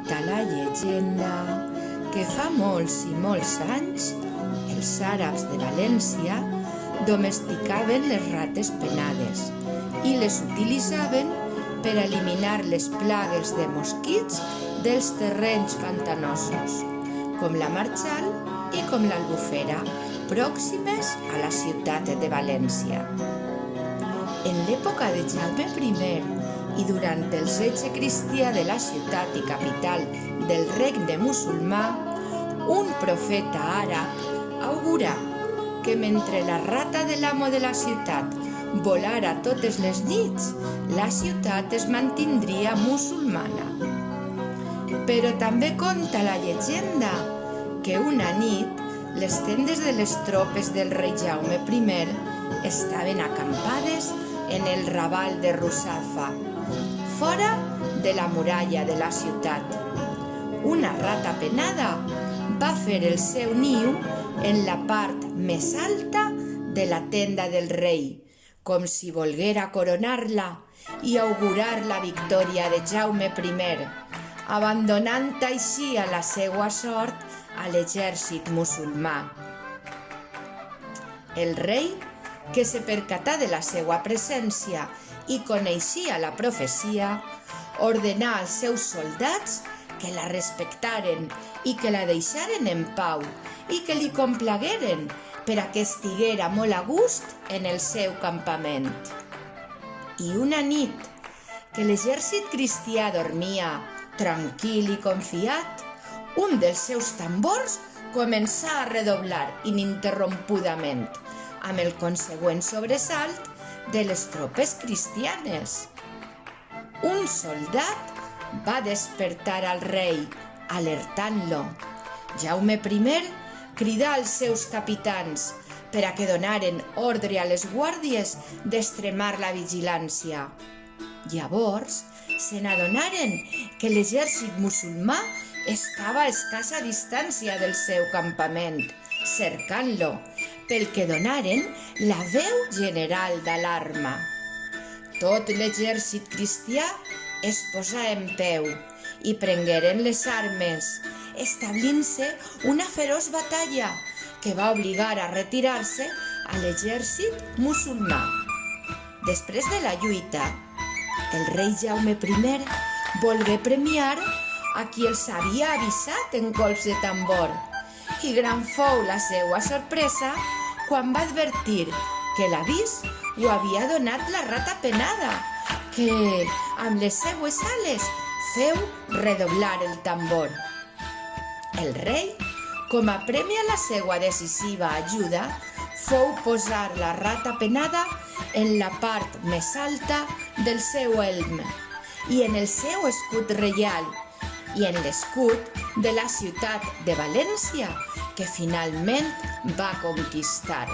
Conta la llegenda que fa molts i molts anys els àrabs de València domesticaven les rates penades i les utilitzaven per eliminar les plagues de mosquits dels terrenys pantanosos, com la marxal i com l'albufera, pròximes a la ciutat de València. En l'època de Jaume I i durant el setge cristià de la ciutat i capital del regne musulmà, un profeta àrab augurà que mentre la rata de l'amo de la ciutat volara totes les nits, la ciutat es mantindria musulmana. Però també conta la llegenda que una nit les tendes de les tropes del rei Jaume I estaven acampades en el raval de Russafa, fora de la muralla de la ciutat. Una rata penada va fer el seu niu en la part més alta de la tenda del rei, com si volguera coronar-la i augurar la victòria de Jaume I, abandonant així a la seua sort a l'exèrcit musulmà. El rei, que se percatà de la seua presència i coneixia la profecia, ordenà als seus soldats que la respectaren i que la deixaren en pau i que li complagueren per a que estiguera molt a gust en el seu campament. I una nit, que l'exèrcit cristià dormia tranquil i confiat, un dels seus tambors començà a redoblar ininterrompudament, amb el consegüent sobresalt de les tropes cristianes. Un soldat va despertar al rei, alertant-lo. Jaume I cridà als seus capitans per a que donaren ordre a les guàrdies d'extremar la vigilància. Llavors se n'adonaren que l'exèrcit musulmà estava a escassa distància del seu campament, cercant-lo, pel que donaren la veu general d'alarma. Tot l'exèrcit cristià es posà en peu i prengueren les armes, establint-se una feroç batalla que va obligar a retirar-se a l'exèrcit musulmà. Després de la lluita, el rei Jaume I volgué premiar a qui els havia avisat en colps de tambor, i gran fou la seua sorpresa quan va advertir que l'avís ho havia donat la rata penada, que, amb les seues ales, feu redoblar el tambor. El rei, com a premi a la seua decisiva ajuda, fou posar la rata penada en la part més alta del seu elm i en el seu escut reial i en l'escut de la ciutat de València, que finalment va conquistar.